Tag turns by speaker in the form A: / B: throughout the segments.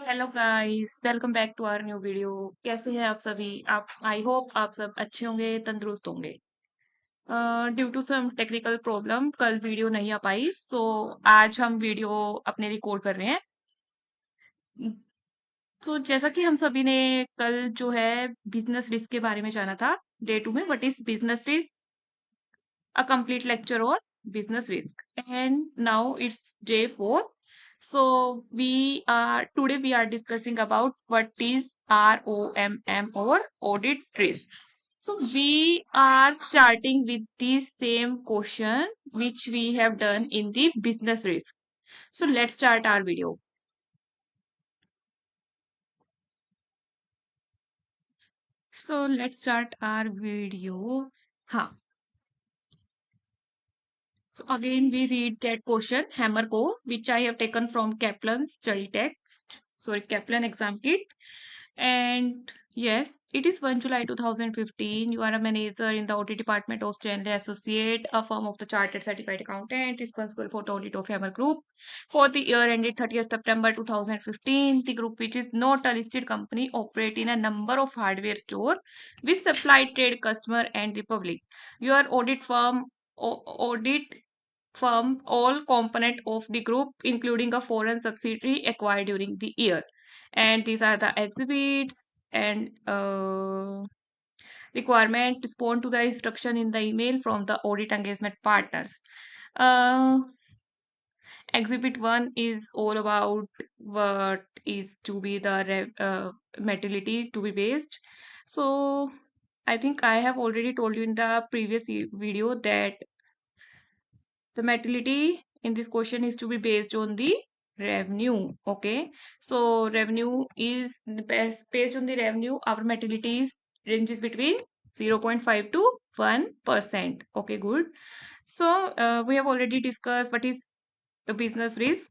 A: Hello guys, welcome back to our new video. कैसे हैं आप सभी? आप आई होप आप सब अच्छे होंगे, तंदुरुस्त होंगे। Due to some technical problem कल वीडियो नहीं आ पाई, सो आज हम वीडियो अपने रिकॉर्ड कर रहे हैं। तो जैसा कि हम सभी ने कल जो है बिजनेस रिस्क के बारे में जाना था, डे 2 में what is business risk, a complete lecture on business risk. And now it's day 4. So we are discussing about what is ROMM or audit risk. So we are starting with the same question which we have done in the business risk. So let's start our video. So let's start our video. हाँ. So again, we read that question, hammer co, which I have taken from Kaplan's study text. Sorry, Kaplan exam kit. And yes, it is 1 July 2015. You are a manager in the audit department of Stanley Associate, a firm of the chartered certified accountant responsible for the audit of Hammer Group. For the year ended 30th September 2015, the group, which is not a listed company, operate in a number of hardware store which supply trade customer and the public. Your audit firm all component of the group, including a foreign subsidiary acquired during the year. And these are the exhibits and requirement respond to the instruction in the email from the audit engagement partners. Uh, Exhibit 1 is all about what is to be the materiality to be based. So I think I have already told you in the previous video that the materiality in this question is to be based on the revenue. Okay, so revenue is based on the revenue. Our materiality is ranges between 0.5 to 1%. Okay, good. So we have already discussed what is the business risk,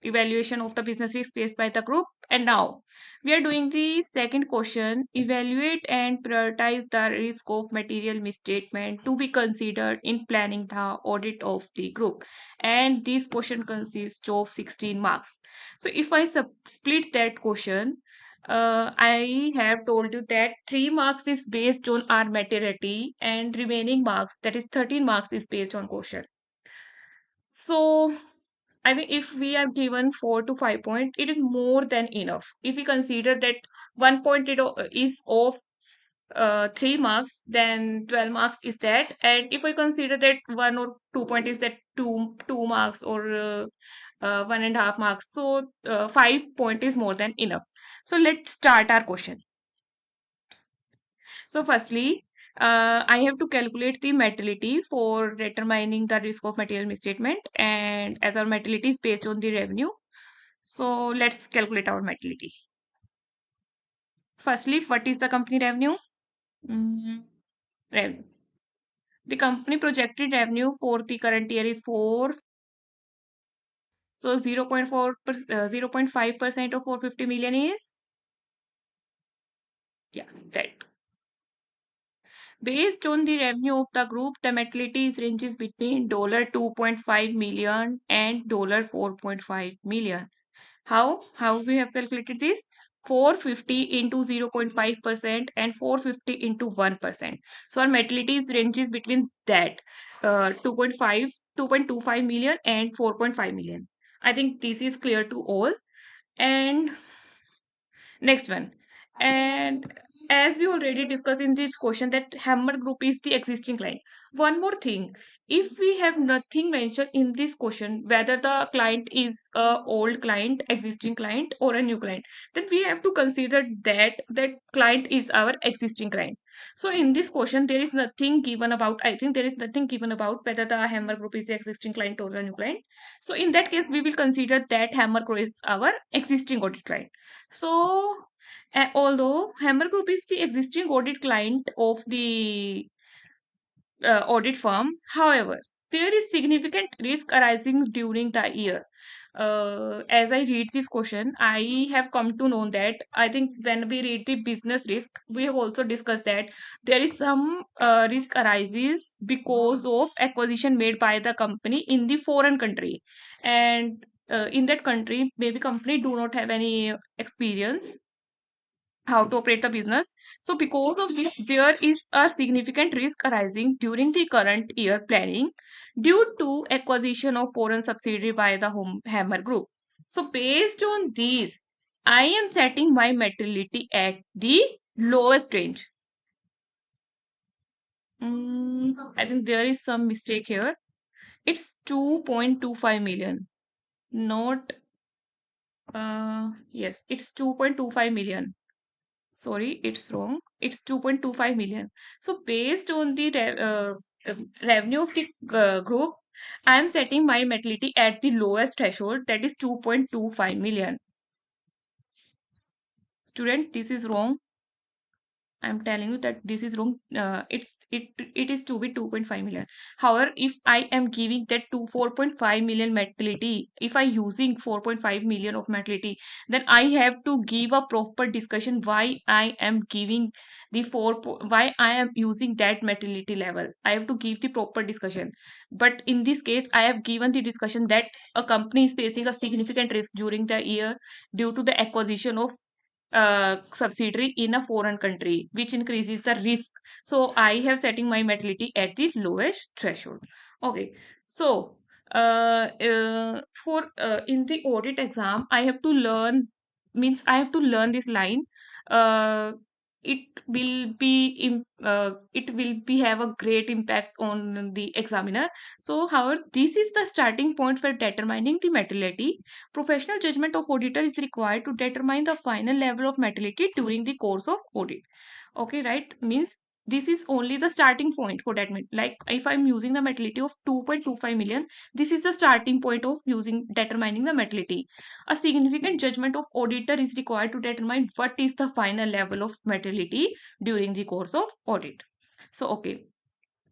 A: evaluation of the business risk faced by the group. And now we are doing the second question, evaluate and prioritize the risk of material misstatement to be considered in planning the audit of the group. And this question consists of 16 marks. So if I split that question, I have told you that 3 marks is based on our materiality and remaining marks, that is 13 marks, is based on question. So I think if we are given 4 to 5 points, it is more than enough. If we consider that 1 point is of 3 marks, then 12 marks is that. And if we consider that 1 or 2 point is that two marks or 1.5 marks, so 5 point is more than enough. So let's start our question. So firstly, I have to calculate the materiality for determining the risk of material misstatement, and as our materiality is based on the revenue, so let's calculate our materiality. Firstly, what is the company revenue? Revenue. The company projected revenue for the current year is 4. So 0.5% of 450 million is, yeah, that. Based on the revenue of the group, the materiality ranges between $2.5 million and $4.5 million. How we have calculated this? 450 into 0.5% and 450 into 1%. So our materiality ranges between that 2.25 million and 4.5 million. I think this is clear to all. And next one. And as we already discussed in this question, that Hammer Group is the existing client. One more thing, if we have nothing mentioned in this question, whether the client is a old client, existing client, or a new client, then we have to consider that client is our existing client. So in this question, there is nothing given about. I think there is nothing given about whether the Hammer Group is the existing client or a new client. So in that case, we will consider that Hammer Group is our existing audit client. So although Hammer Group is the existing audit client of the audit firm, however, there is significant risk arising during the year. As I read this question, I have come to know that I think when we read the business risk, we have also discussed that there is some risk arises because of acquisition made by the company in the foreign country. And in that country, maybe company do not have any experience how to operate the business. So because of this, there is a significant risk arising during the current year planning due to acquisition of foreign subsidiary by the Hammer Group. So based on these, I am setting my materiality at the lowest range. I think there is some mistake here. It's 2.25 million, not, yes, it's 2.25 million. Sorry, it's wrong. It's 2.25 million. So based on the revenue of the group, I am setting my materiality at the lowest threshold, that is 2.25 million. Student, this is wrong. I'm telling you that this is wrong. It is to be 2.5 million. However, if I am giving that to 4.5 million metality, if I using 4.5 million of metality, then I have to give a proper discussion why I am giving the why I am using that metality level. I have to give the proper discussion. But in this case, I have given the discussion that a company is facing a significant risk during the year due to the acquisition of subsidiary in a foreign country, which increases the risk. So I have setting my metality at the lowest threshold. Okay. So for in the audit exam, I have to learn, means I have to learn this line. Uh, it will be have a great impact on the examiner. So however, this is the starting point for determining the materiality. Professional judgment of auditor is required to determine the final level of materiality during the course of audit. Okay, right? Means this is only the starting point for that. Like if I'm using the materiality of 2.25 million, this is the starting point of using determining the materiality. A significant judgment of auditor is required to determine what is the final level of materiality during the course of audit. So, okay,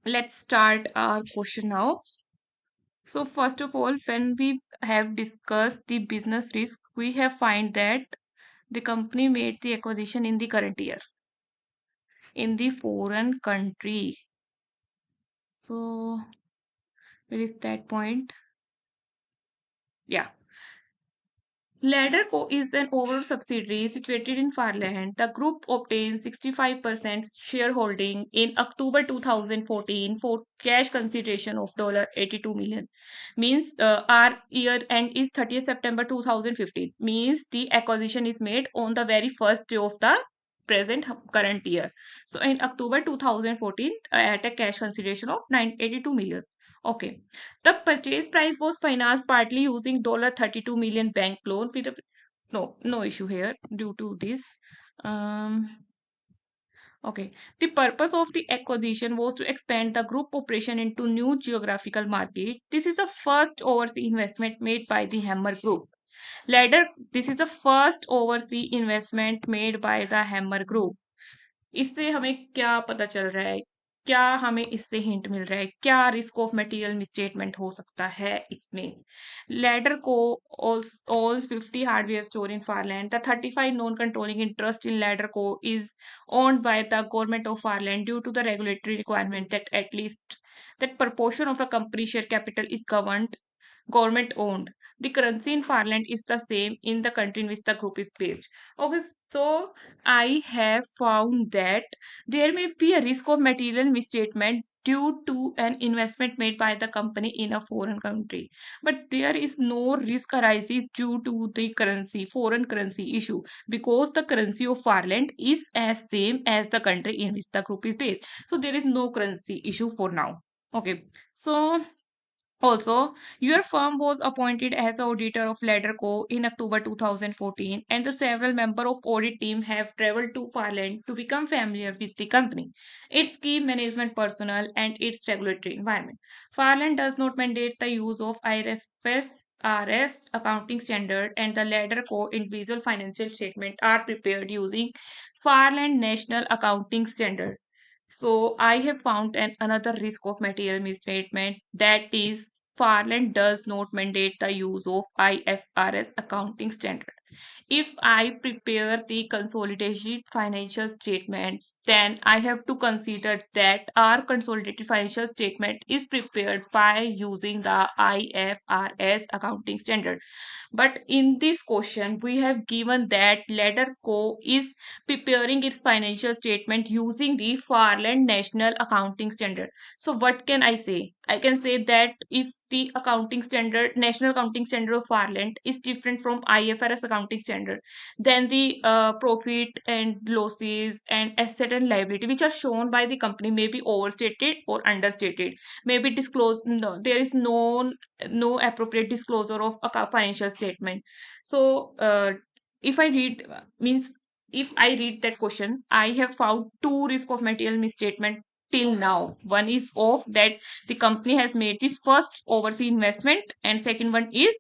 A: let's start our question now. So first of all, when we have discussed the business risk, we have find that the company made the acquisition in the current year in the foreign country. So where is that point? Yeah. Ladderco is an overall subsidiary situated in Farland. The group obtained 65% shareholding in October 2014 for cash consideration of $82 million. Means our year end is 30th September 2015. Means the acquisition is made on the very first day of the present current year. So in October 2014, at a cash consideration of 982 million. Okay. The purchase price was financed partly using $32 million bank loan with a no issue here due to this. Um, okay. The purpose of the acquisition was to expand the group operation into new geographical market. This is the first overseas investment made by the Hammer Group. Later, this is the first overseas investment made by the Hammer Group. इससे हमें क्या पता चल रहा है, क्या हमें इससे हिंट मिल रहा है, क्या रिस्क ऑफ मटेरियल मिसस्टेटमेंट हो सकता है इसमें. Ladder Co all 50 hardware store in Farland. The 35 non-controlling interest in Ladder Co is owned by the government of Farland due to the regulatory requirement that at least that proportion of a company share capital is government owned. The currency in Farland is the same in the country in which the group is based. Okay, so I have found that there may be a risk of material misstatement due to an investment made by the company in a foreign country. But there is no risk arises due to the foreign currency issue, because the currency of Farland is as same as the country in which the group is based. So there is no currency issue for now. Okay, so also, your firm was appointed as the auditor of Ladderco in October 2014, and the several members of audit team have traveled to Farland to become familiar with the company, its key management personnel, and its regulatory environment. Farland does not mandate the use of IFRS accounting standard, and the Ladderco individual financial statement are prepared using Farland National Accounting Standard. So I have found another risk of material misstatement, that is Farland does not mandate the use of IFRS accounting standard. If I prepare the consolidated financial statement, then I have to consider that our consolidated financial statement is prepared by using the IFRS accounting standard. But in this question, we have given that Ladder Co is preparing its financial statement using the Farland National Accounting Standard. So what can I say? I can say that if the accounting standard, national accounting standard of Farland is different from IFRS accounting standard, then the profit and losses and asset and liability which are shown by the company may be overstated or understated. Maybe disclosed, no, there is no appropriate disclosure of a financial statement. So if I read means if I read that question, I have found two risk of material misstatement till now. One is of that the company has made its first overseas investment, and second one is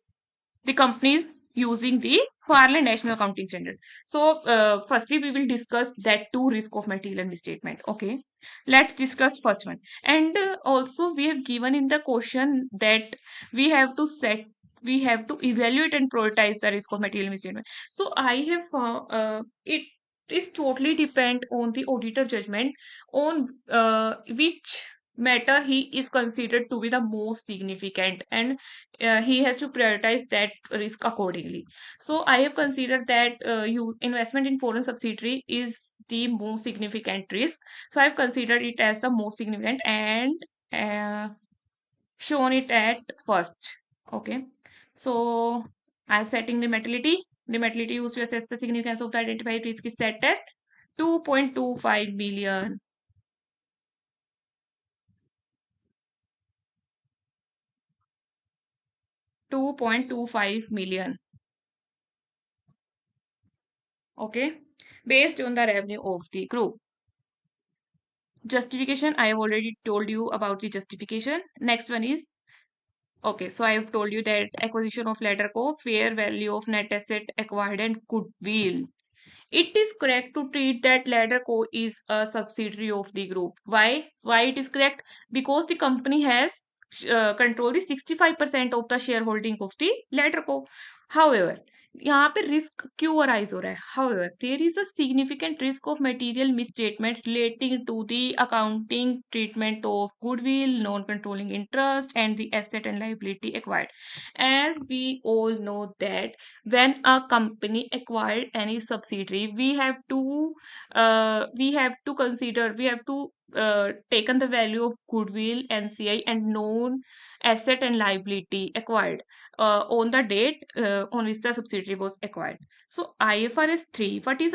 A: the company is using the Farley National Accounting Standard. So, firstly, we will discuss that two risk of material misstatement. Okay, let's discuss first one. And also, we have given in the question that we have to set, we have to evaluate and prioritize the risk of material misstatement. So, I have found it is totally depend on the auditor judgment on which matter he is considered to be the most significant, and he has to prioritize that risk accordingly. So I have considered that use investment in foreign subsidiary is the most significant risk. So I've considered it as the most significant and uh, shown it at first. Okay. So I'm setting the materiality. The materiality used to assess the significance of the identified risk is set at 2.25 million. 2.25 million. Okay. Based on the revenue of the group. Justification, I have already told you about the justification. Next one is, okay, so I have told you that acquisition of Ladder Co, fair value of net asset acquired and goodwill. It is correct to treat that Ladder Co is a subsidiary of the group. Why? Why it is correct? Because the company has control the 65% of the shareholding of the Ladder Co. However, यहाँ पे risk क्यों arise हो रहा है? However, there is a significant risk of material misstatement relating to the accounting treatment of goodwill, non-controlling interest, and the asset and liability acquired. As we all know that when a company acquired any subsidiary, we have to taken the value of goodwill, NCI, and known asset and liability acquired on the date on which the subsidiary was acquired. So IFRS 3, what is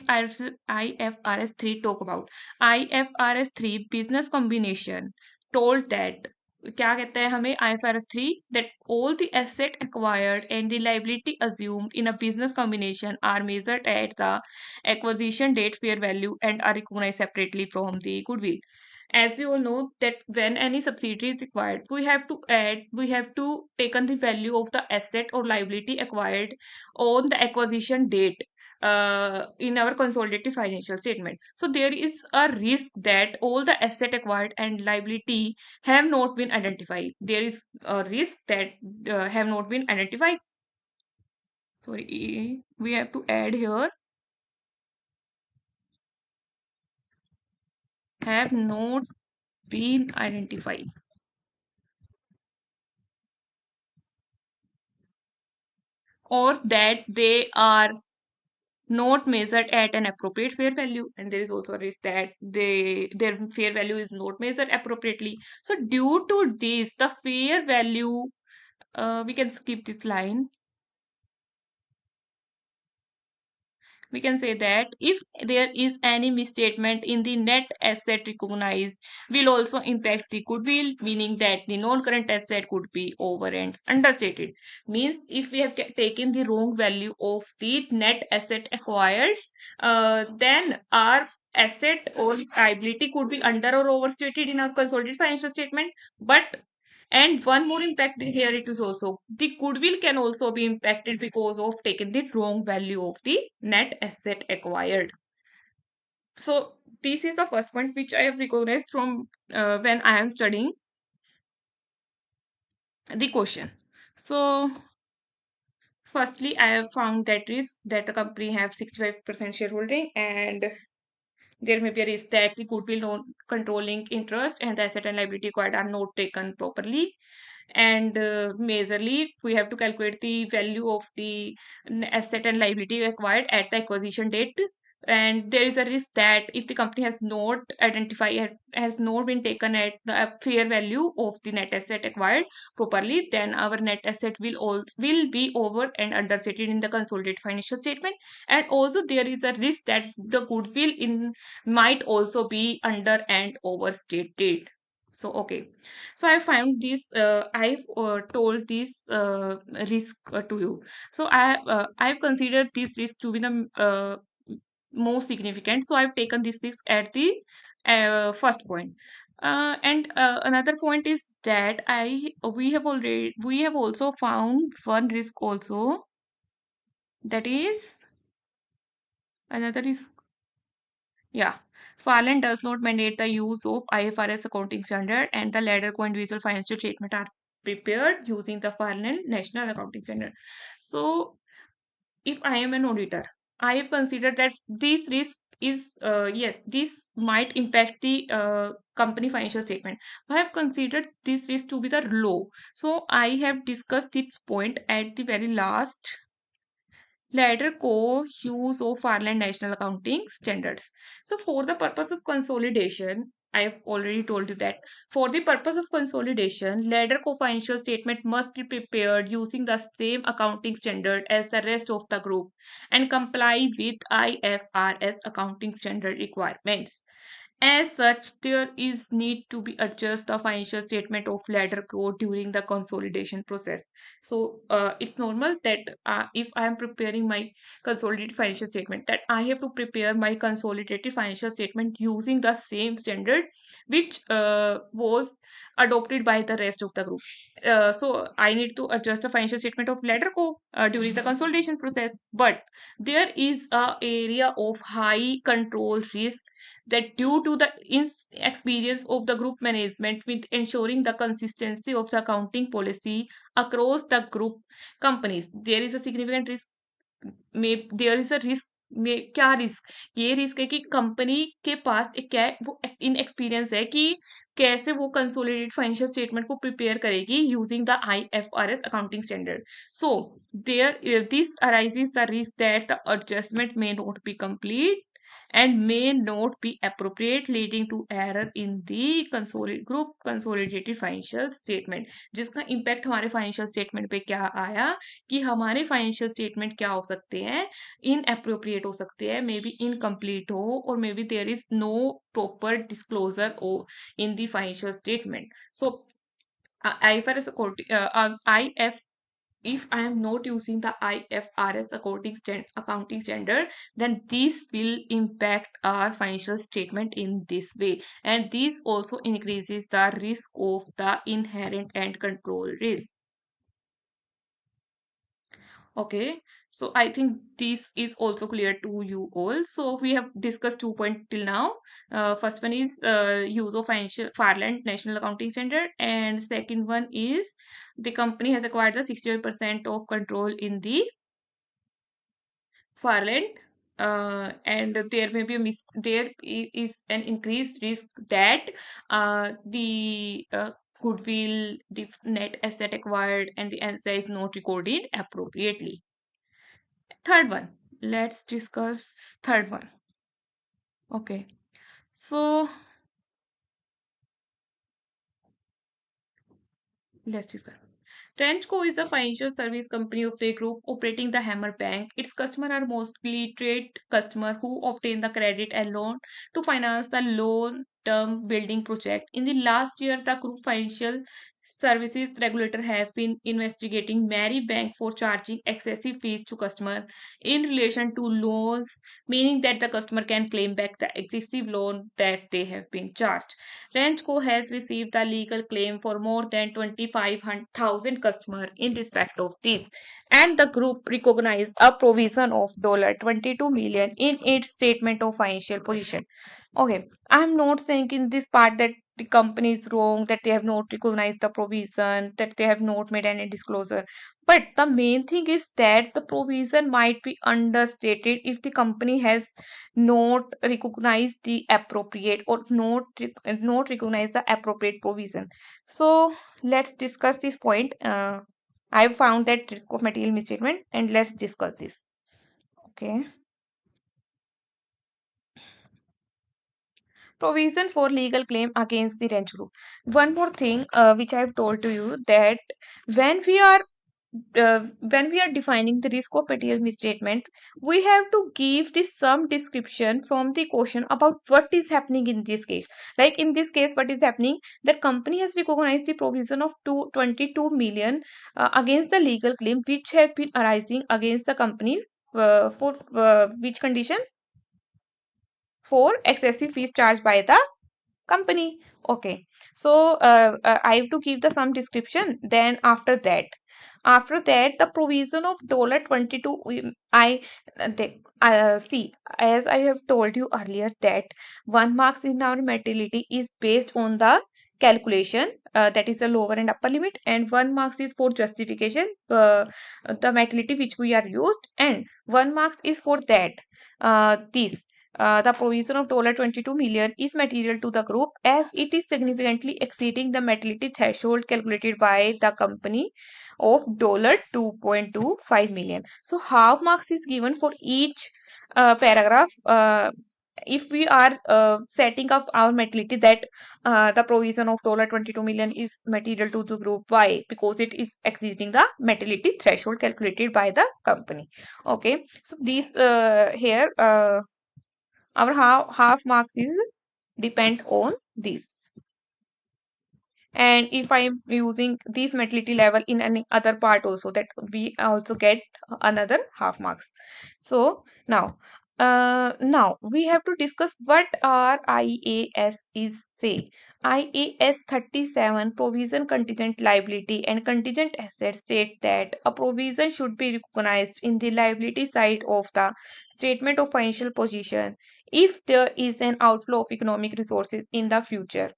A: IFRS 3 talk about? IFRS 3 business combination told that क्या कहता है हमें IFRS 3 that all the asset acquired and the liability assumed in a business combination are measured at the acquisition date fair value and are recognized separately from the goodwill. As we all know that when any subsidiary is acquired, we have to taken the value of the asset or liability acquired on the acquisition date in our consolidated financial statement. So there is a risk that all the asset acquired and liability have not been identified. There is a risk that have not been identified. Sorry, we have to add here have not been identified, or that they are not measured at an appropriate fair value, and there is also a risk that their fair value is not measured appropriately. So due to this, the fair value, we can skip this line. We can say that if there is any misstatement in the net asset recognized will also impact the goodwill, meaning that the non-current asset could be over and understated. Means if we have taken the wrong value of the net asset acquired, then our asset or liability could be under or overstated in our consolidated financial statement. But and one more impact here it is also the goodwill can also be impacted because of taking the wrong value of the net asset acquired. So this is the first point which I have recognized from when I am studying the question. So Firstly, I have found that risk that the company have 65% shareholding, and there may be a risk that the goodwill controlling interest and the asset and liability acquired are not taken properly. And majorly, we have to calculate the value of the asset and liability acquired at the acquisition date. And there is a risk that if the company has not identified, has not been taken at the fair value of the net asset acquired properly, then our net asset will be over and understated in the consolidated financial statement. And also there is a risk that the goodwill in might also be under and overstated. So okay, so I found this. I've told this risk to you. So I've considered this risk to be the most significant. So I've taken this risk at the first point. And another point is that I we have also found one risk also, that is another risk. Yeah. Farland does not mandate the use of IFRS accounting standard, and the latter co-individual financial statement are prepared using the Farland National Accounting Standard. So if I am an auditor, I have considered that this risk is, yes, this might impact the company financial statement. I have considered this risk to be the low. So I have discussed this point at the very last. Latter co-use of Ireland National Accounting Standards. So for the purpose of consolidation, I've already told you that for the purpose of consolidation, ladder co-financial statement must be prepared using the same accounting standard as the rest of the group and comply with IFRS accounting standard requirements. As such, there is need to be adjust the financial statement of ladder code during the consolidation process. So it's normal that if I am preparing my consolidated financial statement, that I have to prepare my consolidated financial statement using the same standard which was adopted by the rest of the group. So I need to adjust the financial statement of ladder co during the consolidation process. But there is a area of high control risk that due to the experience of the group management with ensuring the consistency of the accounting policy across the group companies, there is a significant risk. में there is a risk में क्या risk, ये risk है कि company के पास एक क्या है, वो इन एक्सपीरियंस है कि कैसे वो कंसोलिडेटेड फाइनेंशियल स्टेटमेंट को प्रिपेयर करेगी using the IFRS accounting standard. So there this arises the risk that the adjustment may not be complete and may not be appropriate, leading to error in the group consolidated financial statement. जिसका impact हमारे financial statement पे क्या आया कि हमारे financial statement क्या हो सकते हैं, इनएप्रोप्रिएट हो सकते हैं, मे बी इनकम्प्लीट हो, और may be there is no proper disclosure in the financial statement. So IFRS IF if I am not using the IFRS accounting standard, then this will impact our financial statement in this way. And this also increases the risk of the inherent and control risk. Okay, so I think this is also clear to you all. So we have discussed 2 points till now. First one is use of financial Farland National Accounting Standard, and second one is the company has acquired the 65% of control in the Farland, and there may be is an increased risk that the goodwill, the net asset acquired, and the NSI is not recorded appropriately. Third one, let's discuss third one. Okay, so let's discuss. Trenchco is a financial service company of the group operating the Hammer Bank. Its customers are mostly trade customers who obtain the credit and loan to finance the long-term building project. In the last year, the group financial services regulator have been investigating Mary Bank for charging excessive fees to customer in relation to loans, meaning that the customer can claim back the excessive loan that they have been charged. Ranchco has received a legal claim for more than 25,000 customers in respect of this, and the group recognized a provision of $22 million in its statement of financial position. Okay, I'm not saying in this part that the company is wrong, that they have not recognized the provision, that they have not made any disclosure. But the main thing is that the provision might be understated if the company has not recognized the appropriate or not recognized the appropriate provision. So let's discuss this point. I found that risk of material misstatement, and let's discuss this. Okay. Provision for legal claim against the rent group. One more thing, which I've told to you, that when we are when we are defining the risk of material misstatement, we have to give this some description from the question about what is happening in this case. Like in this case, what is happening? That company has recognized the provision of 22 million against the legal claim which have been arising against the company for which condition? For excessive fees charged by the company. Okay, so I have to give the some description. Then after that the provision of $22, I see, as I have told you earlier, that 1 marks in our materiality is based on the calculation, that is the lower and upper limit, and 1 marks is for justification, the materiality which we are used, and 1 marks is for that this the provision of $22 million is material to the group as it is significantly exceeding the materiality threshold calculated by the company of $2.25 million. So half marks is given for each paragraph. If we are setting up our materiality that the provision of $22 million is material to the group, why? Because it is exceeding the materiality threshold calculated by the company. Okay, so these here our half marks is depend on this. And if I'm using this materiality level in any other part also, that we also get another half marks. So now we have to discuss what our IAS is say. IAS 37 provision contingent liability and contingent assets state that a provision should be recognized in the liability side of the statement of financial position if there is an outflow of economic resources in the future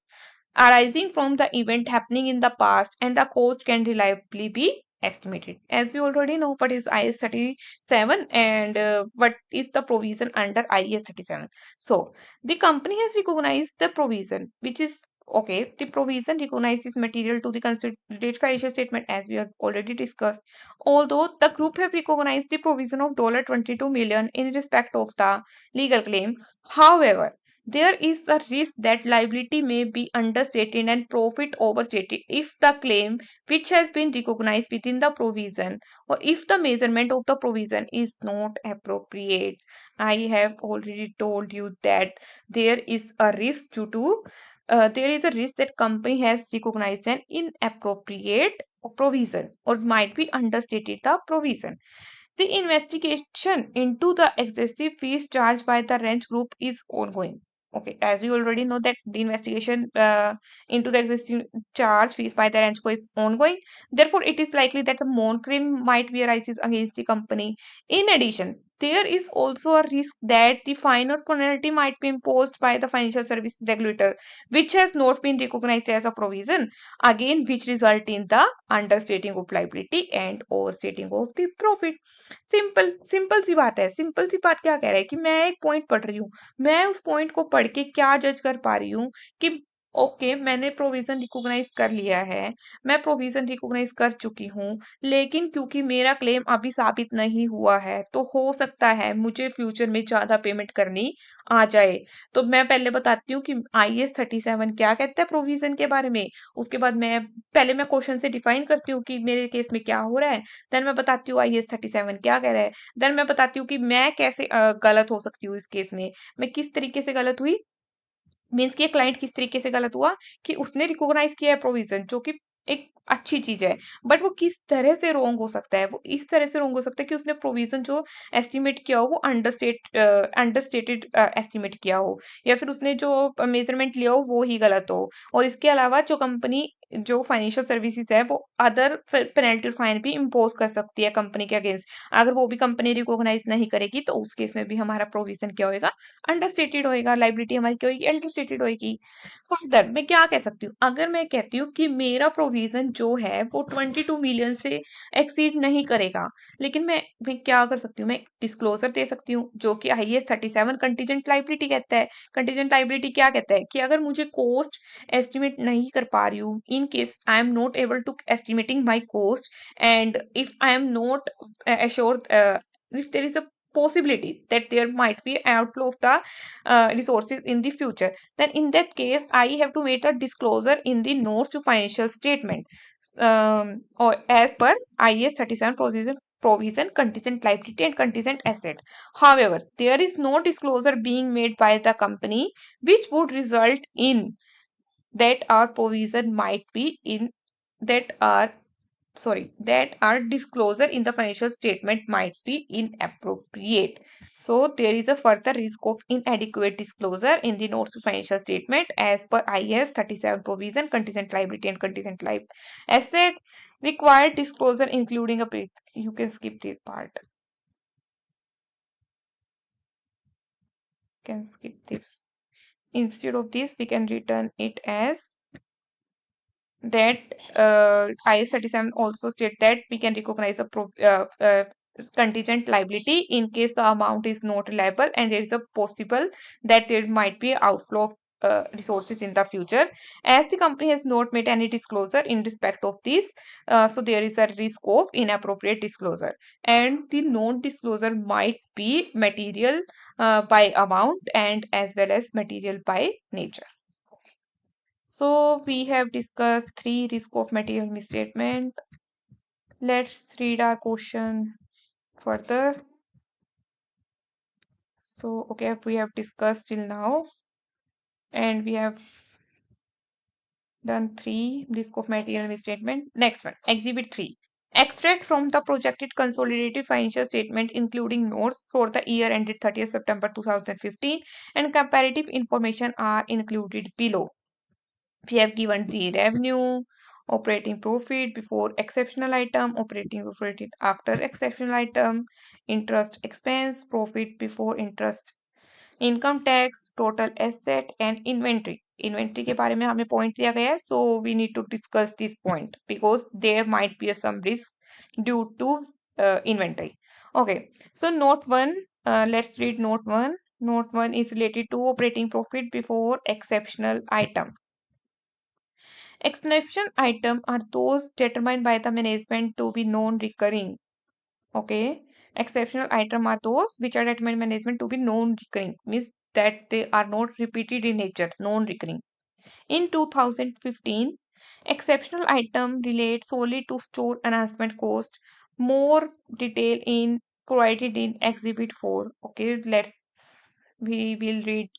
A: arising from the event happening in the past, and the cost can reliably be estimated. As we already know what is IS 37 and what is the provision under IS 37. So the company has recognized the provision, which is okay. The provision recognizes material to the consolidated financial statement as we have already discussed. Although the group have recognized the provision of $22 million in respect of the legal claim, however, there is a risk that liability may be understated and profit overstated if the claim, which has been recognized within the provision, or if the measurement of the provision is not appropriate. I have already told you that there is a risk due to there is a risk that company has recognized an inappropriate provision or might be understated the provision. The investigation into the excessive fees charged by the Ranch Group is ongoing. Okay, as we already know that the investigation into the excessive charge fees by the Ranch Group is ongoing. Therefore, it is likely that the more claim might be arises against the company. In addition, there is also a risk that the fine or penalty might be imposed by the financial services regulator, which has not been recognized as a provision, again, which result in the understating of liability and overstating of the profit. Simple simple सी बात है। Simple सी बात क्या कह रहा है कि मैं एक पॉइंट पढ़ रही हूँ, मैं उस पॉइंट को पढ़ के क्या जज कर पा रही हूँ कि ओके, मैंने प्रोविजन रिकॉग्नाइज कर लिया है, मैं प्रोविजन रिकॉग्नाइज कर चुकी हूँ, लेकिन क्योंकि मेरा क्लेम अभी साबित नहीं हुआ है तो हो सकता है मुझे फ्यूचर में ज्यादा पेमेंट करनी आ जाए। तो मैं पहले बताती हूँ कि IAS 37 क्या कहता है प्रोविजन के बारे में। उसके बाद मैं क्वेश्चन से डिफाइन करती हूँ कि मेरे केस में क्या हो रहा है। देन मैं बताती हूँ IAS 37 क्या कह रहा है। देन मैं बताती हूँ कि मैं कैसे गलत हो सकती हूँ इस केस में, मैं किस तरीके से गलत हुई, मीन्स कि क्लाइंट किस तरीके से गलत हुआ कि उसने रिकॉग्नाइज किया है प्रोविजन, जो कि एक अच्छी चीज है, बट वो किस तरह से रोंग हो सकता है, वो इस तरह से रोंग हो सकता है कि उसने प्रोविजन जो एस्टिमेट किया हो वो अंडरस्टेटेड एस्टिमेट किया हो, या फिर उसने जो मेजरमेंट लिया हो वो ही गलत हो। और इसके अलावा जो कंपनी जो फाइनेंशियल सर्विसेज है वो अदर पेनल्टी फाइन भी इम्पोज कर सकती है कंपनी के अगेंस्ट। अगर वो भी कंपनी रिकॉग्नाइज नहीं करेगी तो उस केस में भी हमारा प्रोविजन क्या होएगा, अंडरस्टेटेड होएगा, लाइबिलिटी हमारी क्या होगी, अंडरस्टेटेड होएगी। फर्दर मैं क्या कह सकती हूँ, अगर मैं कहती हूँ कि मेरा प्रोविजन जो है वो 22 मिलियन से एक्सीड नहीं करेगा, लेकिन मैं क्या कर सकती हूँ, मैं डिस्क्लोजर दे सकती हूँ जो कि IAS 37 कंटीजेंट लाइबिलिटी कहता है। कंटीजेंट लाइबिलिटी क्या कहता है कि अगर मुझे कोस्ट एस्टिमेट नहीं कर पा रही हूँ, in case I am not able to estimating my cost, and if I am not assured, if there is a possibility that there might be outflow of the resources in the future, then in that case I have to make a disclosure in the notes to financial statement, or as per IAS 37 provision contingent liability and contingent asset. However, there is no disclosure being made by the company which would result in that our provision might be in that are that our disclosure in the financial statement might be inappropriate. So there is a further risk of inadequate disclosure in the notes to financial statement as per IAS 37 provision contingent liability and contingent life asset. Required disclosure including a you can skip this part. Can skip this. Instead of this, we can return it as that IS 37 also state that we can recognize a contingent liability in case the amount is not reliable and there is a possible that there might be outflow of resources in the future. As the company has not made any disclosure in respect of this, so there is a risk of inappropriate disclosure, and the non-disclosure might be material by amount and as well as material by nature. So we have discussed 3 risk of material misstatement. Let's read our question further. So, okay, we have discussed till now, and we have done 3 risk of material misstatement. Next one, Exhibit 3. Extract from the projected consolidated financial statement, including notes for the year ended 30th September 2015, and comparative information are included below. We have given the revenue, operating profit before exceptional item, operating profit after exceptional item, interest expense, profit before interest, income tax, total asset and inventory. Inventory के बारे में हमें point दिया गया है, so we need to discuss this point because there might be some risk due to inventory. Okay, so note 1, let's read note 1. Note 1 is related to operating profit before exceptional item. Exception item are those determined by the management to be non-recurring. Okay. Exceptional item are those which are determined by management to be non-recurring. Means that they are not repeated in nature, non-recurring. In 2015, exceptional item relate solely to store enhancement cost. More detail in provided in Exhibit 4. Okay, we will read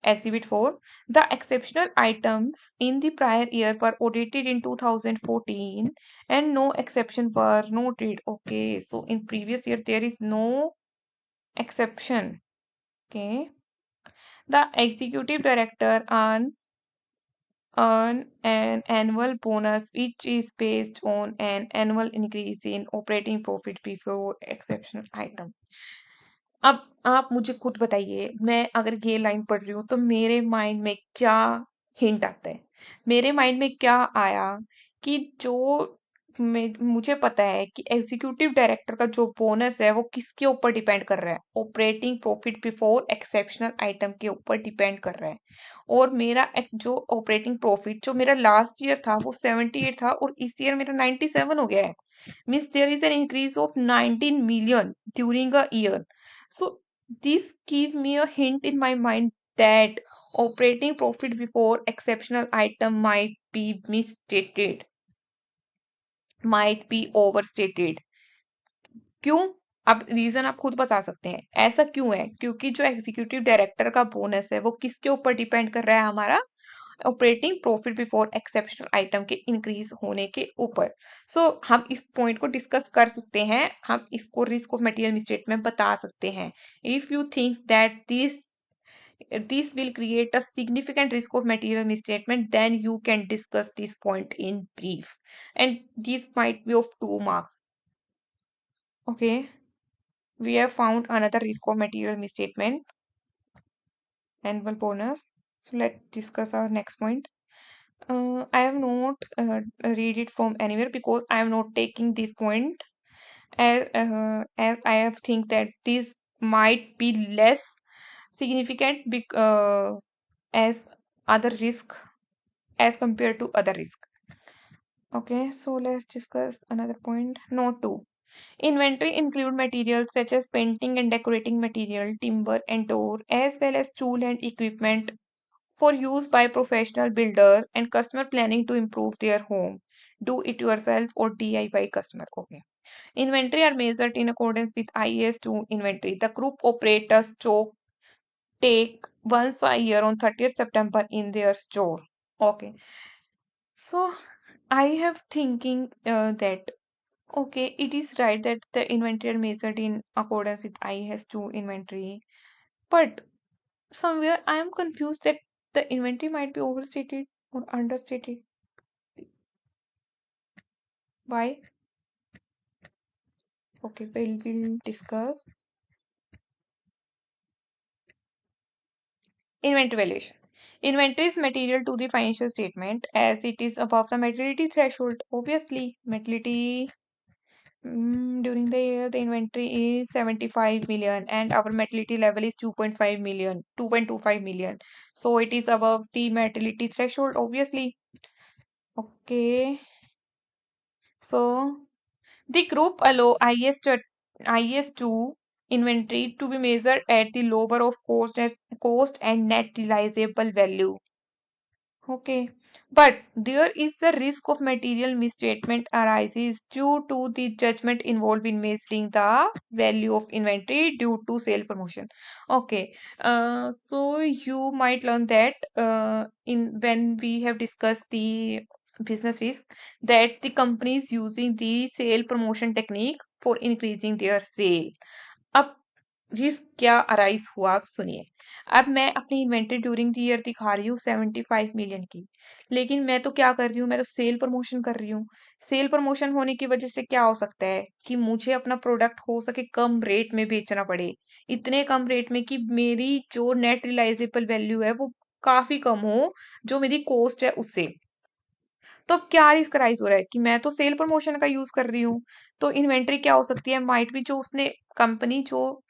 A: Exhibit 4. The exceptional items in the prior year were audited in 2014 and no exception were noted. Okay, so in previous year there is no exception. Okay. The executive director earn an annual bonus which is based on an annual increase in operating profit before exceptional item. अब आप मुझे खुद बताइए, मैं अगर ये line पढ़ रही हूँ तो मेरे माइंड में क्या हिंट आता है? मेरे माइंड में क्या आया कि जो मुझे पता है कि एग्जीक्यूटिव डायरेक्टर का जो बोनस है वो किसके ऊपर डिपेंड कर रहा है? Operating profit before exceptional item के ऊपर डिपेंड कर रहा है। और मेरा जो ऑपरेटिंग प्रॉफिट जो मेरा लास्ट ईयर था वो 78 था और इस ईयर मेरा 97 हो गया है। Means there is an increase of 19 million during a year. So this give me a hint in my mind that operating profit before exceptional item might be misstated, might be overstated. क्यों? अब reason आप खुद बता सकते हैं। ऐसा क्यों है? क्योंकि जो एग्जीक्यूटिव डायरेक्टर का बोनस है वो किसके ऊपर डिपेंड कर रहा है? हमारा operating profit before exceptional item के इंक्रीज होने के ऊपर। सो हम इस पॉइंट को डिस्कस कर सकते हैं, हम इसको रिस्क ऑफ मटेरियल मिस्टेट में बता सकते हैं। If you think that this this will create a significant risk of material misstatement, then you can discuss this point in brief. And this might be of 2 marks. Okay, we have found another risk of material misstatement, annual bonus. So let's discuss our next point. I have not read it from anywhere because I am not taking this point as I have think that this might be less significant as other risk as compared to other risk. Okay, so let's discuss another point. Note 2. Inventory include materials such as painting and decorating material, timber and door, as well as tool and equipment for use by professional builder and customer planning to improve their home. Do it yourself or DIY customer. Okay. Inventory are measured in accordance with IAS 2 inventory. The group operates a stock take once a year on 30th September in their store. Okay. So I have thinking that okay, it is right that the inventory are measured in accordance with IAS 2 inventory, but somewhere I am confused that the inventory might be overstated or understated. Why? Okay, we'll discuss inventory valuation. Inventory is material to the financial statement as it is above the materiality threshold. Obviously, materiality during the year the inventory is 75 million and our materiality level is 2.5 million, 2.25 million. So it is above the materiality threshold, obviously. Okay, so the group allow IS2 inventory to be measured at the lower of cost and net realizable value. Okay, but there is the risk of material misstatement arises due to the judgment involved in measuring the value of inventory due to sale promotion. Okay, so you might learn that in when we have discussed the business risk that the company is using the sale promotion technique for increasing their sale. अब risk क्या arise हुआ आप सुनिए। अब मैं अपनी inventory during the year दिखा रही हूँ 75 मिलियन की, लेकिन मैं तो क्या कर रही हूँ, मैं तो सेल प्रमोशन कर रही हूँ। सेल प्रमोशन होने की वजह से क्या हो सकता है कि मुझे अपना प्रोडक्ट हो सके कम रेट में बेचना पड़े, इतने कम रेट में कि मेरी जो नेट रिलाइजेबल वैल्यू है वो काफी कम हो जो मेरी कॉस्ट है उससे। तो अब क्या रिस्क राइज हो रहा है कि मैं तो सेल प्रमोशन का यूज कर रही हूँ, तो इन्वेंट्री क्या हो सकती है, माइट भी जो उसने कंपनी जो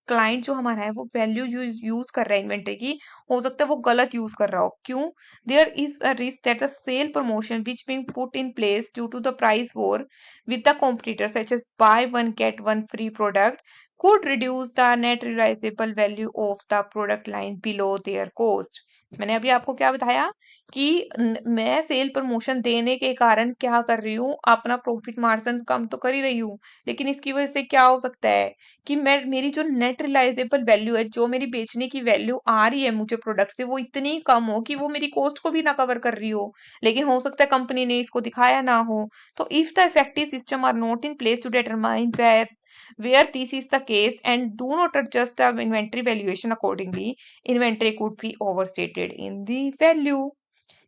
A: क्लाइंट जो हमारा है वो वैल्यू यूज कर रहा है इन्वेंट्री की, हो सकता है वो गलत यूज कर रहा हो। क्यों? There is a risk that the sale promotion which being put in place due to the price war with the competitors such as buy one get one free product could reduce the net realizable value of the product line below their cost। मैंने अभी आपको क्या बताया कि मैं cell promotion देने के कारण क्या कर रही हूँ, अपना प्रॉफिट मार्जिन कम तो कर ही रही हूँ, लेकिन इसकी वजह से क्या हो सकता है कि मैं मेरी जो नेट रिलाइजेबल वैल्यू है, जो मेरी बेचने की वैल्यू आ रही है मुझे प्रोडक्ट से, वो इतनी कम हो कि वो मेरी कॉस्ट को भी ना कवर कर रही हो, लेकिन हो सकता है कंपनी ने इसको दिखाया ना हो। तो if the effective system are not in place to determine where this is the case and do not adjust the inventory valuation accordingly, inventory could be overstated in the value।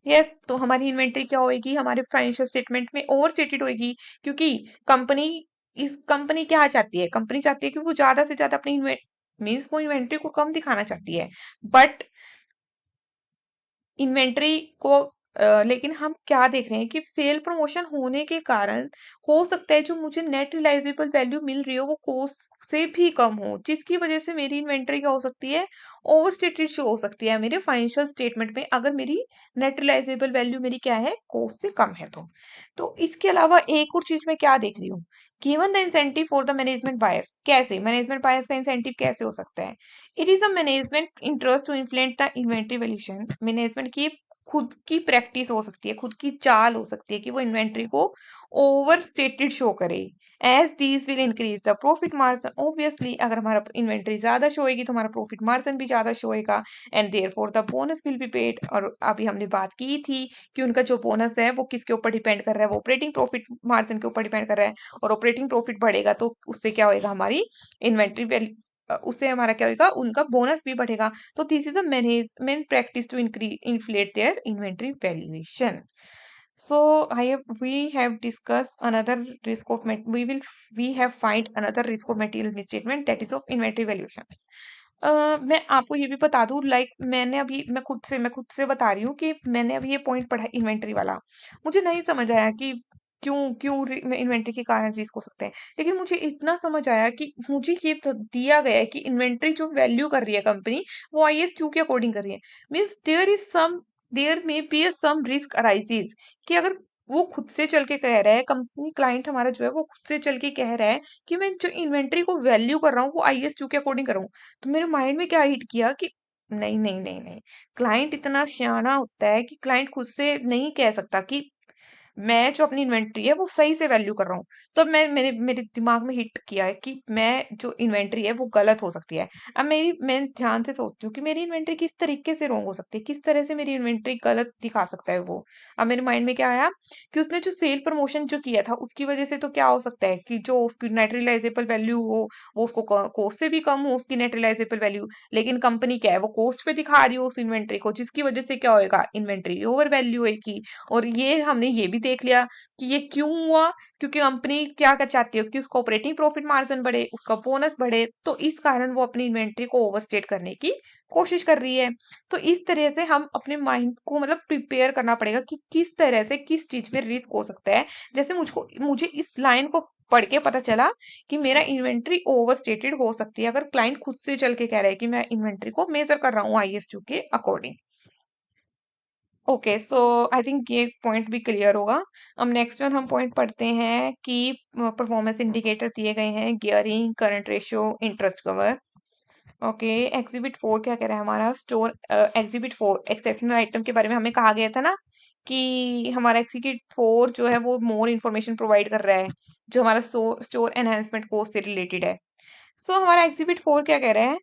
A: Yes, तो हमारी inventory क्या होएगी, हमारे financial statement में over stated होएगी, क्योंकि company company क्या चाहती है, कंपनी चाहती है कि वो ज्यादा से ज्यादा अपनी मीन्स वो इन्वेंट्री को कम दिखाना चाहती है, बट इन्वेंट्री को लेकिन हम क्या देख रहे हैं कि सेल प्रमोशन होने के कारण हो सकता है जो मुझे नेट रिलाइजेबल वैल्यू मिल रही हो वो कॉस्ट से भी कम हो, जिसकी वजह से मेरी इन्वेंट्री क्या हो सकती है, ओवर स्टेटेड शो हो सकती है मेरे फाइनेंशियल स्टेटमेंट में, अगर मेरी नेट रिलाइजेबल वैल्यू मेरी क्या है, कॉस्ट से कम है। तो इसके अलावा एक और चीज मैं क्या देख रही हूँ, given the incentive for the management bias, कैसे मैनेजमेंट बायस का इंसेंटिव कैसे हो सकता है, it is a management interest to influence the inventory valuation. Management की खुद की प्रैक्टिस हो सकती है, खुद की चाल हो सकती है कि वो इन्वेंट्री को ओवर स्टेटेड शो करे as these will increase the profit margin. Obviously अगर हमारा इन्वेंट्री ज्यादा शो होगी तो हमारा प्रॉफिट मार्जिन भी ज्यादा शो होगा and therefore the bonus will be paid. और अभी हमने बात की थी कि उनका जो बोनस है वो किसके ऊपर डिपेंड कर रहा है, वो ऑपरेटिंग प्रॉफिट मार्जिन के ऊपर डिपेंड कर रहा है, और ऑपरेटिंग प्रॉफिट बढ़ेगा तो उससे क्या होएगा, हमारी इन्वेंट्री उससे हमारा क्या होगा, उनका बोनस भी बढ़ेगा। तो this is a management practice to inflate their inventory valuation. So we have discussed another risk of we have find another risk of material misstatement, that is of inventory valuation. मैं आपको ये भी बता दूं, मैंने अभी मैं खुद से बता रही हूँ कि मैंने अभी ये पॉइंट पढ़ा इन्वेंटरी वाला, मुझे नहीं समझ आया कि क्यों क्यों इन्वेंटरी के कारण रिस्क हो सकते हैं। लेकिन मुझे इतना समझ आया कि मुझे ये दिया गया है कि इन्वेंटरी जो वैल्यू कर रही है कंपनी, वो IAS 2 के अकॉर्डिंग कर रही है। Means there may be some risk arises, कि अगर वो खुद से चल के कह रहा है, कंपनी क्लाइंट हमारा जो है वो खुद से चल के कह रहा है कि मैं जो इन्वेंटरी को वैल्यू कर रहा हूँ वो IAS 2 के अकॉर्डिंग कर रहा हूँ, तो मेरे माइंड में क्या हिट किया कि नहीं नहीं नहीं नहीं, क्लाइंट इतना सियाना होता है कि क्लाइंट खुद से नहीं कह सकता कि मैं जो अपनी इन्वेंट्री है वो सही से वैल्यू कर रहा हूँ। तो मेरे मेरे दिमाग में हिट किया है कि मैं जो इन्वेंट्री है वो गलत हो सकती है। अब मैं ध्यान से सोचती हूँ कि मेरी इन्वेंट्री किस तरीके से रॉन्ग हो सकती है, किस तरह से मेरी इन्वेंट्री गलत दिखा सकता है वो। अब मेरे माइंड में क्या आया कि उसने जो सेल प्रमोशन जो किया था उसकी वजह से तो क्या हो सकता है कि जो उसकी नेट रियलाइजेबल वैल्यू हो वो उसको कॉस्ट से भी कम हो उसकी नेट रियलाइजेबल वैल्यू, लेकिन कंपनी क्या है वो कॉस्ट पे दिखा रही हो उस इन्वेंट्री को, जिसकी वजह से क्या होएगा, इन्वेंट्री ओवर वैल्यू होगी। और ये हमने ये भी देख लिया कि ये क्यों हुआ, क्योंकि कंपनी क्या कर चाहती है कि उसका ऑपरेटिंग प्रॉफिट मार्जिन बढ़े, उसका बोनस बढ़े, तो इस कारण वो अपनी इन्वेंट्री को ओवरस्टेट करने की कोशिश कर रही है। तो इस तरह से हम अपने माइंड को मतलब प्रिपेयर करना पड़ेगा कि किस तरह से किस चीज में रिस्क हो सकता है। जैसे मुझे इस लाइन को पढ़ के पता चला कि मेरा इन्वेंट्री ओवरस्टेटेड हो सकती है अगर क्लाइंट खुद से चल के कह रहा है कि मैं इन्वेंट्री को मेजर कर रहा हूँ IAS 2 के according. Okay, so I think ये पॉइंट भी क्लियर होगा। अब नेक्स्ट वन हम पॉइंट पढ़ते हैं कि परफॉर्मेंस इंडिकेटर दिए गए हैं, gearing, current ratio, interest cover. Okay, exhibit 4 क्या कह रहा है हमारा स्टोर, एग्जिबिट 4 एक्सेप्शनल आइटम के बारे में हमें कहा गया था ना कि हमारा एग्जिबिट 4 जो है वो मोर इन्फॉर्मेशन प्रोवाइड कर रहा है जो हमारा स्टोर एनहेंसमेंट कोर्स से रिलेटेड है। सो हमारा एग्जिबिट 4 क्या कह रहा है,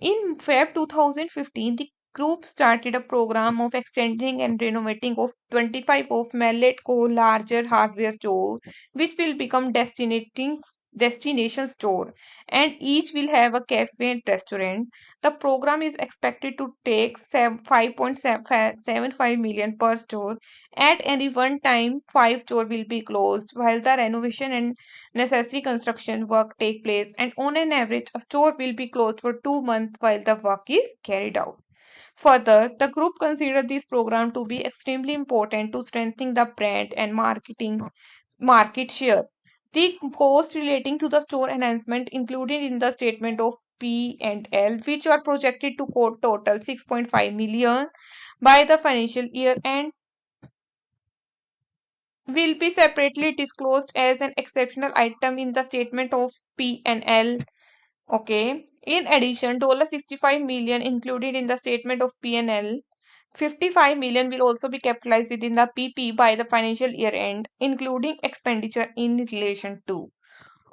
A: in Feb 2015, the group started a program of extending and renovating of 25 of Mallet Co. larger hardware store, which will become destination store, and each will have a cafe and restaurant. The program is expected to take 5.75 million per store. At any one time, 5 stores will be closed while the renovation and necessary construction work take place, and on an average a store will be closed for 2 months while the work is carried out. Further, the group considered this program to be extremely important to strengthen the brand and market share. The cost relating to the store enhancement included in the statement of P&L, which are projected to total 6.5 million by the financial year end, will be separately disclosed as an exceptional item in the statement of P&L. Okay. In addition, $65 million included in the statement of P&L. 55 million will also be capitalized within the PP by the financial year end, including expenditure in relation to.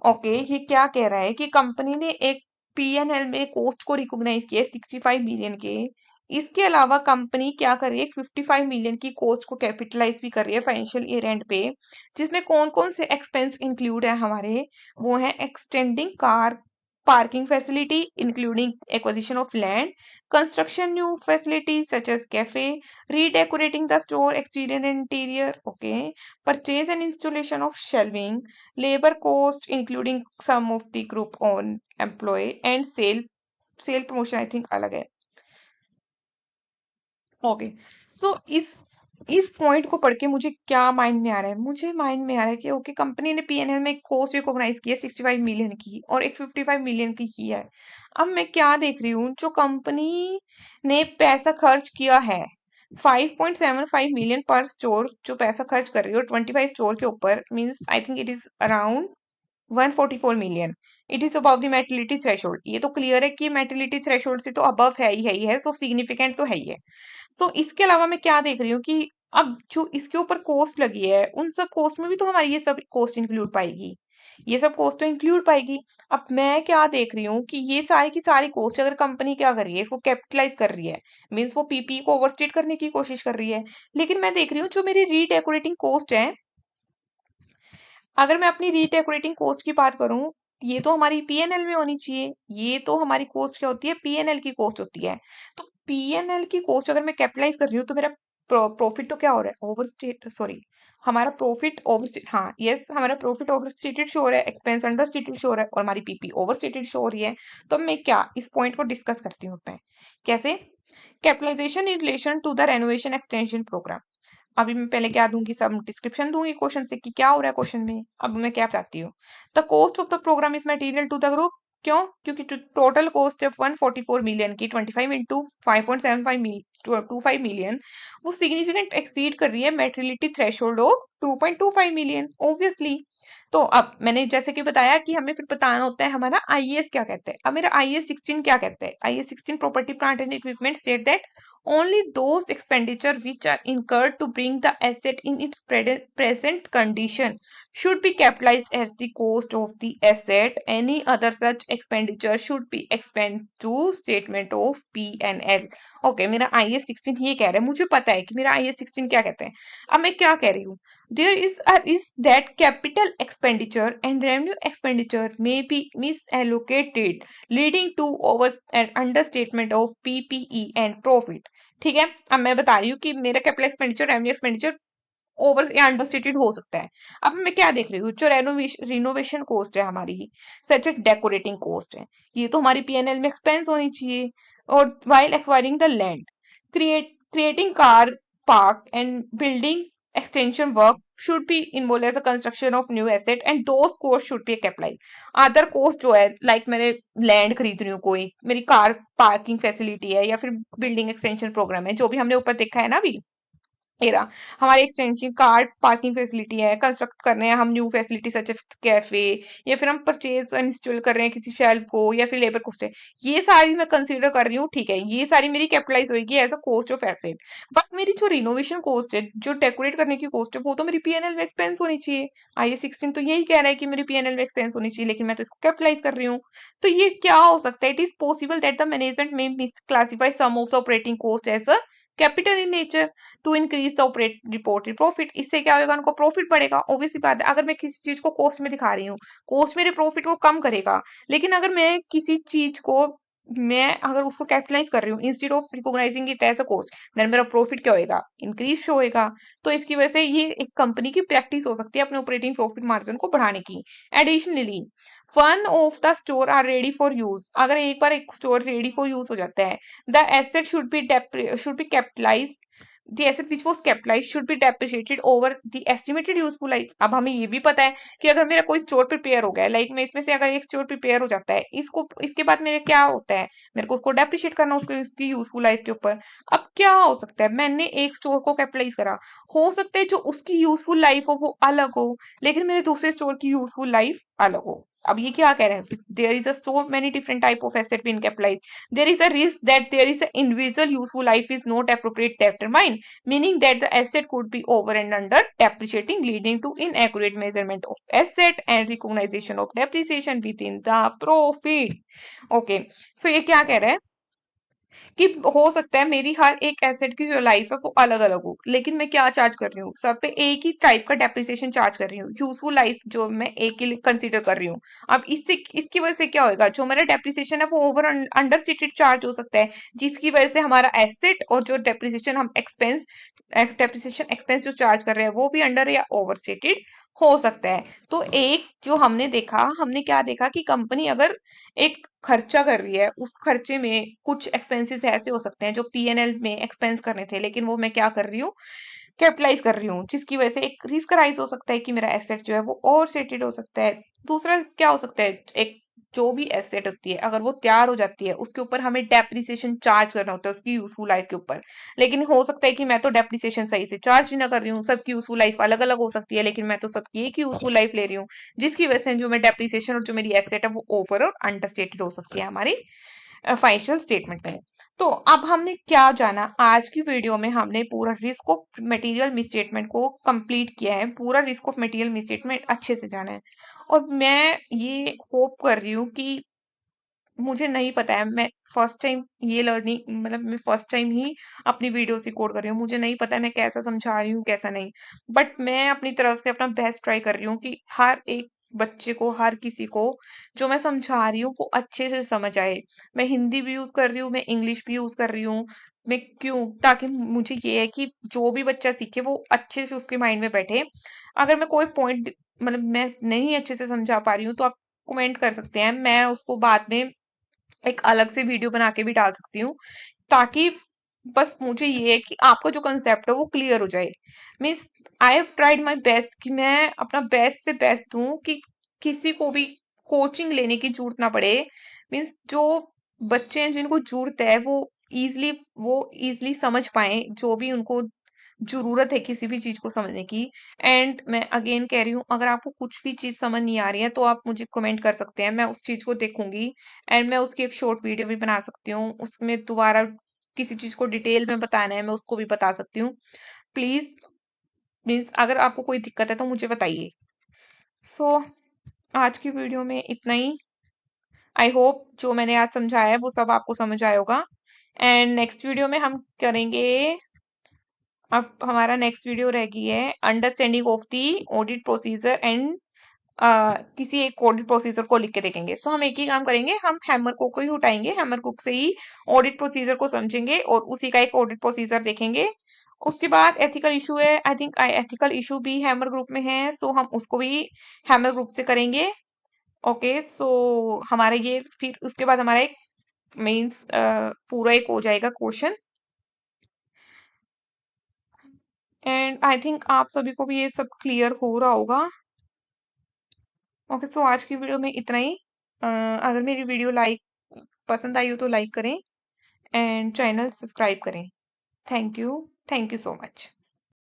A: Okay, ये क्या कह रहा है कि company ने एक P&L में cost को रिकॉग्नाइज किया 65 मिलियन के, इसके अलावा कंपनी क्या कर रही है 55 मिलियन की कॉस्ट को कैपिटलाइज भी कर रही है फाइनेंशियल ईयर एंड पे, जिसमें कौन कौन से एक्सपेंस इंक्लूड है हमारे, वो है extending car parking facility including acquisition of land, construction new facilities such as cafe, redecorating the store exterior and interior, okay, purchase and installation of shelving, labor cost including some of the group own employee, and sale promotion I think अलग है। Okay, सो इस point को पढ़ के मुझे क्या mind में आ रहा है, मुझे माइंड में आ रहा है कि ओके कंपनी ने P&L में कॉस्ट रिकॉग्नाइज की है 65 मिलियन की और एक 55 मिलियन की है। अब मैं क्या देख रही हूँ, जो कंपनी ने पैसा खर्च किया है 5.75 मिलियन पर स्टोर जो पैसा खर्च कर रही है 25 स्टोर के ऊपर, means I think it is around 144 million. It is above the materiality threshold, ये तो क्लियर है कि मेटलिटी थ्रेशोल्ड से तो अबव है ही है, सो सिग्निफिकेंट तो है ही है। सो इसके अलावा मैं क्या देख रही हूँ कि अब जो इसके ऊपर कॉस्ट लगी है उन सब कॉस्ट में भी तो हमारी ये सब कॉस्ट इंक्लूड पाएगी, ये सब कॉस्ट तो इंक्लूड पाएगी। अब मैं क्या देख रही हूँ कि ये सारी की सारी कॉस्ट अगर कंपनी क्या कर रही है इसको कैपिटलाइज कर रही है, मीन्स वो पीपी को ओवरस्टेट करने की कोशिश कर रही है। लेकिन मैं देख रही हूँ जो मेरी रीडेकोरेटिंग कॉस्ट है, अगर मैं अपनी रीडेकोरेटिंग कॉस्ट की बात करूं ये तो हमारी पीएनएल में होनी चाहिए, ये तो हमारी कॉस्ट क्या होती है, पीएनएल की कॉस्ट होती है। तो पीएनएल की कॉस्ट अगर मैं कैपिटलाइज कर रही हूँ तो मेरा प्रॉफिट तो क्या हो रहा है, ओवरस्टेट, सॉरी, हमारा प्रॉफिट ओवरस्टेट, हाँ यस, हमारा प्रॉफिट ओवरस्टेटेड शो हो रहा है, एक्सपेंस अंडरस्टेटेड शो हो रहा है, और हमारी पीपी ओवरस्टेटेड शो हो रही है। तो मैं क्या इस पॉइंट को डिस्कस करती हूँ मैं, कैसे, capitalisation in relation to the renovation extension programme. अभी मैं पहले क्या दूंगी, सब डिस्क्रिप्शन दूंगी क्वेश्चन से कि क्या हो रहा है क्वेश्चन में। अब मैं क्या बताती हूँ, the cost of the programme is material to the group. क्यों, क्योंकि टोटल कॉस्ट है 144 मिलियन की, 25 इंटू 5.75 मिलियन, वो सिग्निफिकेंट एक्सीड कर रही है materiality threshold of 2.25 million obviously. तो अब मैंने जैसे कि बताया कि हमें फिर बताना होता है हमारा आईएएस क्या कहता है। अब मेरा आईएएस 16 क्या कहता है, IAS 16 property plant and equipment state that only those expenditure which are incurred to bring the asset in its present condition should be capitalized as the cost of the asset. Any other such expenditure should be expensed to statement of P&L. Okay, मेरा IAS 16 ये कह रहा है, मुझे पता है कि मेरा आईएएस 16 क्या कहता है। अब मैं क्या कह रही हूँ, there is that capital expenditure and revenue expenditure may be misallocated leading to over and understatement of PPE and profit। ठीक है, अब मैं बता रही हूँ कि मेरा capital expenditure revenue expenditure over या अंडरस्टेटेड हो सकता है। अब मैं क्या देख रही हूँ, जो रिनोवेशन कॉस्ट है हमारी, सच ए डेकोरेटिंग कॉस्ट है, ये तो हमारी पीएनएल में एक्सपेंस होनी चाहिए। और while acquiring the land, creating car park and building extension work should be involved as a construction of new asset and those costs should be capitalized। Other cost जो है, लाइक मैंने land खरीद रही हूँ, कोई मेरी कार पार्किंग फैसिलिटी है या फिर बिल्डिंग एक्सटेंशन प्रोग्राम है, जो भी हमने ऊपर देखा है ना अभी, मेरा हमारे एक्सटेंशन कार पार्किंग फैसिलिटी है, कंस्ट्रक्ट कर रहे हैं हम new facility such as cafe, या फिर हम परचेज इंस्टॉल कर रहे हैं किसी शेल्फ को, या फिर लेबर कॉस्ट है, ये सारी मैं कंसीडर कर रही हूँ। ठीक है, ये सारी मेरी कैपिटलाइज होगी as a cost of asset. But मेरी जो रिनोवेशन कॉस्ट है, जो डेकोरेट करने की कॉस्ट है, वो तो मेरी पीएनएल में एक्सपेंस होनी चाहिए। आई 16 तो यही कह रहा है कि मेरी पीएनएल में एक्सपेंस होनी चाहिए, लेकिन मैं तो इसको कैपिटलाइज कर रही हूँ। तो ये क्या हो सकता है, it is possible that the management may classify some of the operating cost as a capital in nature to increase the operate reported profit. इससे क्या होगा, उनको प्रॉफिट बढ़ेगा। ऑब्वियसली बात है, अगर मैं किसी चीज को कॉस्ट में दिखा रही हूँ, कॉस्ट मेरे प्रॉफिट को कम करेगा। लेकिन अगर मैं किसी चीज को, मैं अगर उसको कैपिटलाइज कर रही हूँ instead of recognising it as a cost, then मेरा प्रॉफिट क्या होएगा, इंक्रीज होएगा। तो इसकी वजह से ये एक कंपनी की प्रैक्टिस हो सकती है अपने ऑपरेटिंग प्रॉफिट मार्जिन को बढ़ाने की। Additionally one of the store are ready for use, अगर एक बार एक स्टोर रेडी फॉर यूज हो जाता है, the asset should be capitalized, the asset which was capitalized should be depreciated over the estimated useful life। अब हमें ये भी पता है कि अगर मेरा कोई स्टोर प्रिपेयर हो गया है, लाइक मैं इसमें से अगर एक स्टोर प्रिपेयर हो जाता है, इसको इसके बाद मेरे क्या होता है, मेरे को उसको डेप्रिशिएट करना उसको उसकी यूजफुल लाइफ के ऊपर। अब क्या हो सकता है, मैंने एक स्टोर को कैपिटलाइज करा, हो सकता है जो उसकी यूजफुल लाइफ हो वो अलग हो, लेकिन मेरे दूसरे स्टोर की यूजफुल लाइफ अलग हो। अब ये क्या कह रहे हैं, there is a so many different type of asset been capitalise, there is a risk that there is an individual useful life is not appropriate determined, meaning that the asset could be over and under depreciating, leading to inaccurate measurement of asset and recognition of depreciation within the profit। okay, so ये क्या कह रहा है कि हो सकता है मेरी हर एक एसेट की जो लाइफ है वो अलग अलग हो, लेकिन मैं क्या चार्ज कर रही हूँ, सब पे एक ही टाइप का डेप्रिसिएशन चार्ज कर रही हूँ, यूजफुल लाइफ जो मैं एक ही कंसीडर कर रही हूँ। अब इससे इसकी वजह से क्या होगा, जो मेरा डेप्रिसिएशन है वो ओवर अंडर स्टेटेड चार्ज हो सकता है, जिसकी वजह से हमारा एसेट और जो डेप्रिसिएशन हम एक्सपेंस डेप्रिसिएशन एक्सपेंस जो चार्ज कर रहे हैं वो भी अंडर या ओवर स्टेटेड हो सकता है। तो एक जो हमने देखा, हमने क्या देखा कि कंपनी अगर एक खर्चा कर रही है, उस खर्चे में कुछ एक्सपेंसेस ऐसे हो सकते हैं जो पीएनएल में एक्सपेंस करने थे, लेकिन वो मैं क्या कर रही हूँ, कैपिटलाइज कर रही हूँ, जिसकी वजह से एक रिस्क राइज हो सकता है कि मेरा एसेट जो है वो ओवर सेटेड हो सकता है। दूसरा क्या हो सकता है, एक जो भी एसेट होती है अगर वो तैयार हो जाती है, उसके ऊपर हमें डेप्रिसिएशन चार्ज करना होता है उसकी यूजफुल लाइफ के ऊपर। लेकिन हो सकता है कि मैं तो डेप्रिसिएशन सही से चार्ज ही ना कर रही हूँ, सबकी यूजफुल लाइफ अलग अलग हो सकती है, लेकिन मैं तो सबकी एक ही यूजफुल लाइफ ले रही हूँ, जिसकी वजह से जो मैं डेप्रिसिएशन और जो मेरी एसेट है वो ओवर और अंडरस्टेटेड हो सकती है हमारी फाइनेंशियल स्टेटमेंट में। तो अब हमने क्या जाना, आज की वीडियो में हमने पूरा रिस्क ऑफ मटेरियल मिसस्टेटमेंट को कंप्लीट किया है, पूरा रिस्क ऑफ मटेरियल मिसस्टेटमेंट अच्छे से जाना है। और मैं ये होप कर रही हूँ कि, मुझे नहीं पता है, मैं फर्स्ट टाइम ये लर्निंग, मतलब मैं फर्स्ट टाइम ही अपनी वीडियोस रिकॉर्ड कर रही हूँ, मुझे नहीं पता है मैं कैसा समझा रही हूँ कैसा नहीं, बट मैं अपनी तरफ से अपना बेस्ट ट्राई कर रही हूँ कि हर एक बच्चे को, हर किसी को जो मैं समझा रही हूँ वो अच्छे से समझ आए। मैं हिंदी भी यूज कर रही हूँ, मैं इंग्लिश भी यूज कर रही हूँ। मैं क्यों? ताकि मुझे ये है कि जो भी बच्चा सीखे वो अच्छे से उसके माइंड में बैठे। अगर मैं कोई पॉइंट मतलब मैं नहीं अच्छे से समझा पा रही हूँ तो आप कमेंट कर सकते हैं, मैं उसको बाद में एक अलग से वीडियो बना के भी डाल सकती हूँ, ताकि बस मुझे ये है कि आपका जो कंसेप्ट है वो क्लियर हो जाए। Means I have tried my best कि मैं अपना बेस्ट से बेस्ट दूं कि किसी को भी कोचिंग लेने की जरूरत ना पड़े। मीन्स जो बच्चे हैं जिनको जरूरत है वो इजली समझ पाए, जो भी उनको जरूरत है किसी भी चीज को समझने की। एंड मैं अगेन कह रही हूँ, अगर आपको कुछ भी चीज समझ नहीं आ रही है तो आप मुझे कमेंट कर सकते हैं, मैं उस चीज को देखूंगी एंड मैं उसकी एक शॉर्ट वीडियो भी बना सकती हूँ। उसमें दोबारा किसी चीज को डिटेल में बताना है मैं उसको भी बता सकती हूँ। प्लीज, मीन्स अगर आपको कोई दिक्कत है तो मुझे बताइए। सो आज की वीडियो में इतना ही। आई होप जो मैंने आज समझाया है वो सब आपको समझ आया होगा। एंड नेक्स्ट वीडियो में हम करेंगे, अब हमारा नेक्स्ट वीडियो रह गई है understanding of the audit procedure and किसी एक ऑडिट प्रोसीजर को लिख के देखेंगे। सो हम एक ही काम करेंगे, हम हैमर कुक को ही उठाएंगे, हैमर कुक से ही ऑडिट प्रोसीजर को समझेंगे और उसी का एक ऑडिट प्रोसीजर देखेंगे। उसके बाद एथिकल इशू है, आई थिंक एथिकल इशू भी हैमर ग्रुप में है, सो हम उसको भी हैमर ग्रुप से करेंगे। ओके, सो हमारा ये फिर उसके बाद हमारा एक मीन्स पूरा एक हो जाएगा क्वेश्चन। एंड आई थिंक आप सभी को भी ये सब क्लियर हो रहा होगा। ओके, सो आज की वीडियो में इतना ही। अगर मेरी वीडियो पसंद आई हो तो लाइक करें एंड चैनल सब्सक्राइब करें। Thank you, thank you so much.